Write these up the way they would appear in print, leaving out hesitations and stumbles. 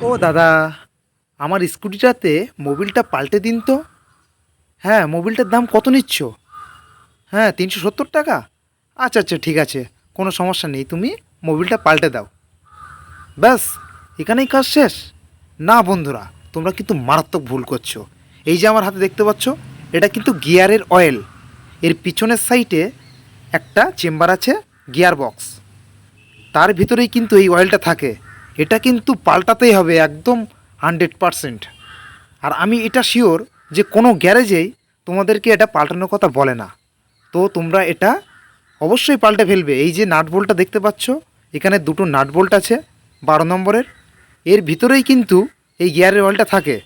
ও দাদা, আমার স্কুটিটাতে মোবিলটা পাল্টে দিন তো। হ্যাঁ, মোবিলটার দাম কত নিচ্ছ? হ্যাঁ, 370 টাকা। আচ্ছা আচ্ছা, ঠিক আছে, কোনো সমস্যা নেই, তুমি মোবিলটা পাল্টে দাও। ব্যাস, এখানেই কাজ শেষ? না বন্ধুরা, তোমরা কিন্তু মারাত্মক ভুল করছো। এই যে আমার হাতে দেখতে পাচ্ছ, এটা কিন্তু গিয়ারের অয়েল। এর পিছনের সাইডে একটা চেম্বার আছে, গিয়ার বক্স। তার ভিতরেই কিন্তু এই অয়েলটা থাকে। এটা কিন্তু পাল্টাতেই হবে একদম 100%। আর আমি এটা শিওর যে কোনো গ্যারেজেই তোমাদেরকে এটা পাল্টানোর কথা বলে না। তো তোমরা এটা অবশ্যই পাল্টে ফেলবে। এই যে নাট বোল্টটা দেখতে পাচ্ছ, এখানে দুটো নাট বোল্ট আছে 12 নম্বরের। এর ভিতরেই কিন্তু এই গিয়ারের অয়েলটা থাকে।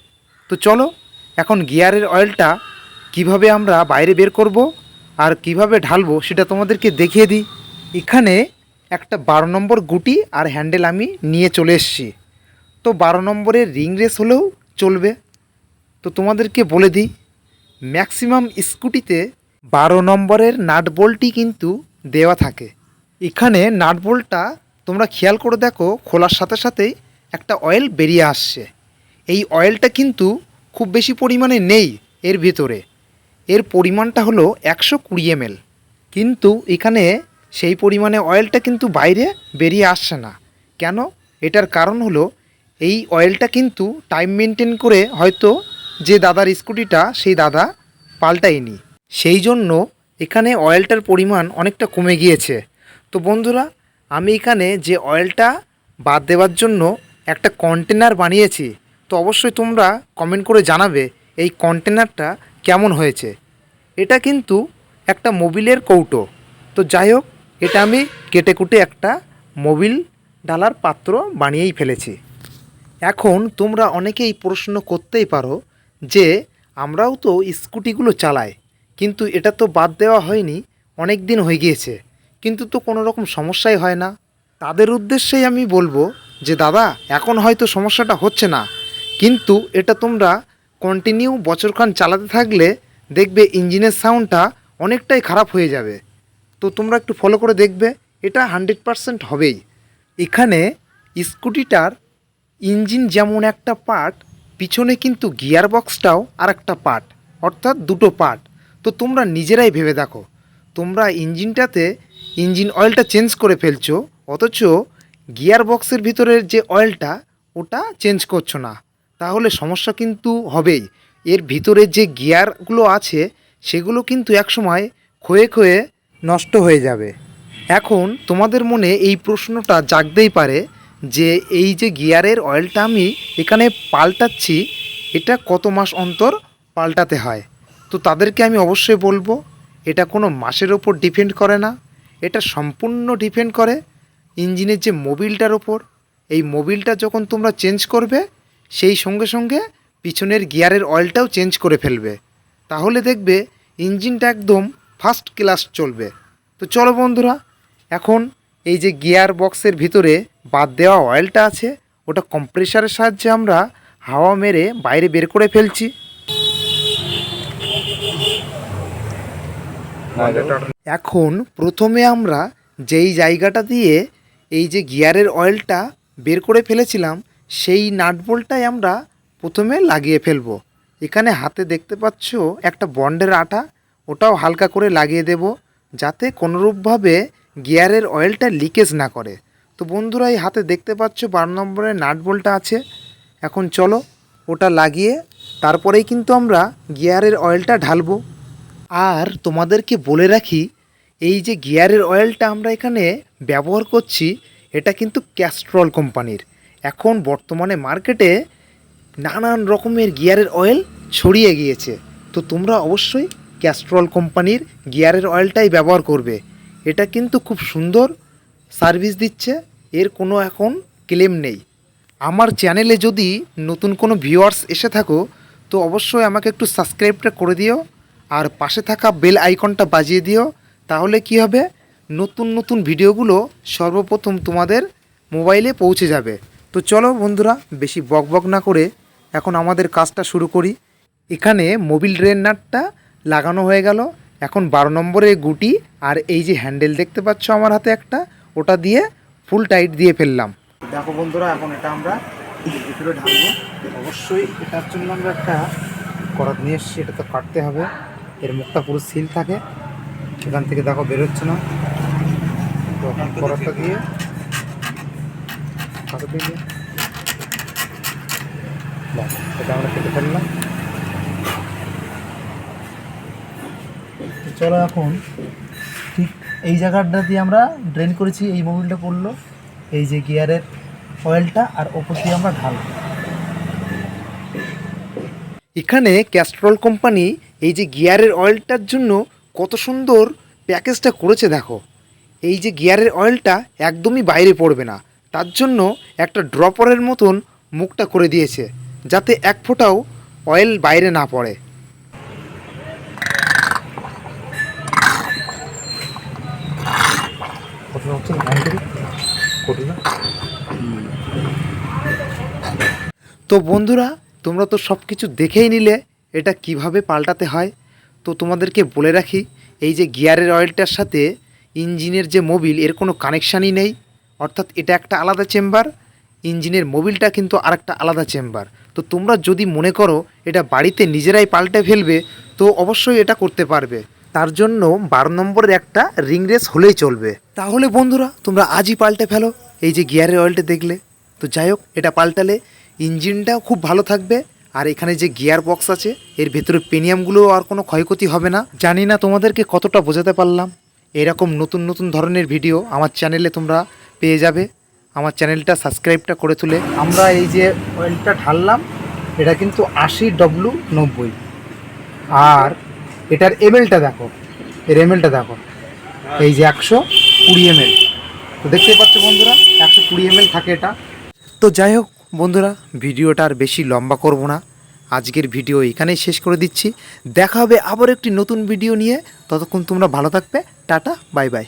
তো চলো, এখন গিয়ারের অয়েলটা কিভাবে আমরা বাইরে বের করব আর কিভাবে ঢালবো সেটা তোমাদেরকে দেখিয়ে দিই। এখানে একটা 12 নম্বর গুটি আর হ্যান্ডেল আমি নিয়ে চলে এসেছি। তো 12 নম্বরের রিং রেস হলেও চলবে। তো তোমাদেরকে বলে দিই, ম্যাক্সিমাম স্কুটিতে 12 নম্বরের নাট বোল্টই কিন্তু দেওয়া থাকে। এখানে নাট বোল্টটা তোমরা খেয়াল করে দেখো, খোলার সাথে সাথেই একটা অয়েল বেরিয়ে আসছে। এই অয়েলটা কিন্তু খুব বেশি পরিমাণে নেই এর ভিতরে। এর পরিমাণটা হলো 120 ml। কিন্তু এখানে সেই পরিমাণে অয়েলটা কিন্তু বাইরে বেরিয়ে আসছে না। কেন? এটার কারণ হলো এই অয়েলটা কিন্তু টাইম মেনটেন করে হয়তো যে দাদার স্কুটিটা সেই দাদা পাল্টায়নি, সেই জন্য এখানে অয়েলটার পরিমাণ অনেকটা কমে গিয়েছে। তো বন্ধুরা, আমি এখানে যে অয়েলটা বাদ দেওয়ার জন্য একটা কন্টেনার বানিয়েছি। তো অবশ্যই তোমরা কমেন্ট করে জানাবে এই কন্টেনারটা কেমন হয়েছে। এটা কিন্তু একটা মোবিলের কৌটো। তো যাই হোক, এটা আমি কেটে কুটে একটা মোবিল ডালার পাত্র বানিয়েই ফেলেছি। এখন তোমরা অনেকেই প্রশ্ন করতেই পারো যে আমরাও তো স্কুটিগুলো চালাই, কিন্তু এটা তো বাদ দেওয়া হয়নি, অনেক দিন হয়ে গিয়েছে, কিন্তু তো কোনো রকম সমস্যাই হয় না। তাদের উদ্দেশ্যেই আমি বলবো যে দাদা, এখন হয়তো সমস্যাটা হচ্ছে না, কিন্তু এটা তোমরা কন্টিনিউ বছরখান চালাতে থাকলে দেখবে ইঞ্জিনের সাউন্ডটা অনেকটাই খারাপ হয়ে যাবে। তো তোমরা একটু ফলো করে দেখবে, এটা 100% হবেই। এখানে স্কুটিটার ইঞ্জিন যেমন একটা পার্ট, পিছনে কিন্তু গিয়ার বক্সটাও আর একটা পার্ট, অর্থাৎ দুটো পার্ট। তো তোমরা নিজেরাই ভেবে দেখো, তোমরা ইঞ্জিনটাতে ইঞ্জিন অয়েলটা চেঞ্জ করে ফেলছো, অথচ গিয়ার বক্সের ভিতরের যে অয়েলটা ওটা চেঞ্জ করছো না, তাহলে সমস্যা কিন্তু হবেই। এর ভিতরে যে গিয়ারগুলো আছে সেগুলো কিন্তু একসময় ক্ষয়ে ক্ষয়ে নষ্ট হয়ে যাবে। এখন তোমাদের মনে এই প্রশ্নটা জাগতেই পারে যে এই যে গিয়ারের অয়েলটা আমি এখানে পাল্টাচ্ছি, এটা কত মাস অন্তর পাল্টাতে হয়? তো তাদেরকে আমি অবশ্যই বলবো, এটা কোনো মাসের ওপর ডিপেন্ড করে না, এটা সম্পূর্ণ ডিপেন্ড করে ইঞ্জিনের যে মোবিলটার ওপর। এই মোবিলটা যখন তোমরা চেঞ্জ করবে, সেই সঙ্গে সঙ্গে পিছনের গিয়ারের অয়েলটাও চেঞ্জ করে ফেলবে, তাহলে দেখবে ইঞ্জিনটা একদম ফার্স্ট ক্লাস চলবে। তো চলো বন্ধুরা, এখন এই যে গিয়ার বক্সের ভিতরে বাদ দেওয়া অয়েলটা আছে, ওটা কম্প্রেসারের সাহায্যে আমরা হাওয়া মেরে বাইরে বের করে ফেলছি। এখন প্রথমে আমরা যেই জায়গাটা দিয়ে এই যে গিয়ারের অয়েলটা বের করে ফেলেছিলাম, সেই নাটবোল্টটাই আমরা প্রথমে লাগিয়ে ফেলব। এখানে হাতে দেখতে পাচ্ছ একটা বন্ডের আঠা, ওটাও হালকা করে লাগিয়ে দেব, যাতে কোনোরূপভাবে গিয়ারের অয়েলটা লিকেজ না করে। তো বন্ধুরা, এই হাতে দেখতে পাচ্ছ 12 নম্বরের নাটবোল্টটা আছে। এখন চলো ওটা লাগিয়ে তারপরেই কিন্তু আমরা গিয়ারের অয়েলটা ঢালবো। আর তোমাদেরকে বলে রাখি, এই যে গিয়ারের অয়েলটা আমরা এখানে ব্যবহার করছি, এটা কিন্তু ক্যাস্ট্রল কোম্পানির। এখন বর্তমানে মার্কেটে নানান রকমের গিয়ারের অয়েল ছড়িয়ে গিয়েছে। তো তোমরা অবশ্যই ক্যাস্ট্রল কোম্পানির গিয়ারের অয়েলটাই ব্যবহার করবে। এটা কিন্তু খুব সুন্দর সার্ভিস দিচ্ছে, এর কোনো এখন ক্লেম নেই। আমার চ্যানেলে যদি নতুন কোনো ভিউয়ার্স এসে থাকো, তো অবশ্যই আমাকে একটু সাবস্ক্রাইবটা করে দিও আর পাশে থাকা বেল আইকনটা বাজিয়ে দিও। তাহলে কি হবে, নতুন নতুন ভিডিওগুলো সর্বপ্রথম তোমাদের মোবাইলে পৌঁছে যাবে। তো চলো বন্ধুরা, বেশি বকবক না করে এখন আমাদের কাজটা শুরু করি। এখানে মোবিল ড্রেন নাটটা লাগানো হয়ে গেল। এখন 12 নম্বরের গুটি আর এই যে হ্যান্ডেল দেখতে পাচ্ছ আমার হাতে একটা, ওটা দিয়ে ফুল টাইট দিয়ে ফেললাম। দেখো বন্ধুরা, এখন এটা আমরা ভিতরে ঢালবো। অবশ্যই এটার জন্য আমরা একটা করাত নিয়ে এসেছি, এটা তো কাটতে হবে। এর মুখটা পুরো সিল থাকে, এখান থেকে দেখো বেরোচ্ছে না। তো এখন করাতটা দিয়ে এটা আমরা কেটে ফেললাম। চলো এখন ঠিক এই জায়গাটা দিয়ে আমরা ড্রেন করেছি, এই মোবিলটা পড়লো এই যে গিয়ারের অয়েলটা, আর ওপর দিয়ে আমরা ঢালবো। এখানে ক্যাস্ট্রল কোম্পানি এই যে গিয়ারের অয়েলটার জন্য কত সুন্দর প্যাকেজটা করেছে দেখো। এই যে গিয়ারের অয়েলটা একদমই বাইরে পড়বে না, তার জন্য একটা ড্রপারের মতন মুখটা করে দিয়েছে, যাতে এক ফোঁটাও অয়েল বাইরে না পড়ে। তো বন্ধুরা, তোমরা তো সব কিছু দেখেই নিলে এটা কিভাবে পাল্টাতে হয়। তো তোমাদেরকে বলে রাখি, এই যে গিয়ারের অয়েলটার সাথে ইঞ্জিনের যে মোবিল এর কোনো কানেকশানই নেই, অর্থাৎ এটা একটা আলাদা চেম্বার, ইঞ্জিনের মোবিলটা কিন্তু আরেকটা আলাদা চেম্বার। তো তোমরা যদি মনে করো এটা বাড়িতে নিজেরাই পাল্টে ফেলবে, তো অবশ্যই এটা করতে পারবে। তার জন্য 12 নম্বরের একটা রিং রেস হলেই চলবে। তাহলে বন্ধুরা, তোমরা আজই পাল্টে ফেলো এই যে গিয়ারের অয়েলটা দেখলে। তো যাই হোক, এটা পাল্টালে ইঞ্জিনটাও খুব ভালো থাকবে, আর এখানে যে গিয়ার বক্স আছে এর ভেতরে পেনিয়ামগুলোও আর কোনো ক্ষয়ক্ষতি হবে না। জানি না তোমাদেরকে কতটা বোঝাতে পারলাম। এরকম নতুন নতুন ধরনের ভিডিও আমার চ্যানেলে তোমরা পেয়ে যাবে। আমার চ্যানেলটা সাবস্ক্রাইবটা করে তুলে। আমরা এই যে অয়েলটা ঢাললাম, এটা কিন্তু 80W90, আর এটার এমএলটা দেখো, এর এমএলটা দেখো, এই যে 120 ml। তো দেখতেই পাচ্ছ বন্ধুরা, 120 ml থাকে এটা। তো যাই হোক বন্ধুরা, ভিডিওটা আর বেশি লম্বা করব না, আজকের ভিডিও এখানেই শেষ করে দিচ্ছি। দেখা হবে আবার একটি নতুন ভিডিও নিয়ে। ততক্ষণ তোমরা ভালো থাকবে। Tata, bye bye.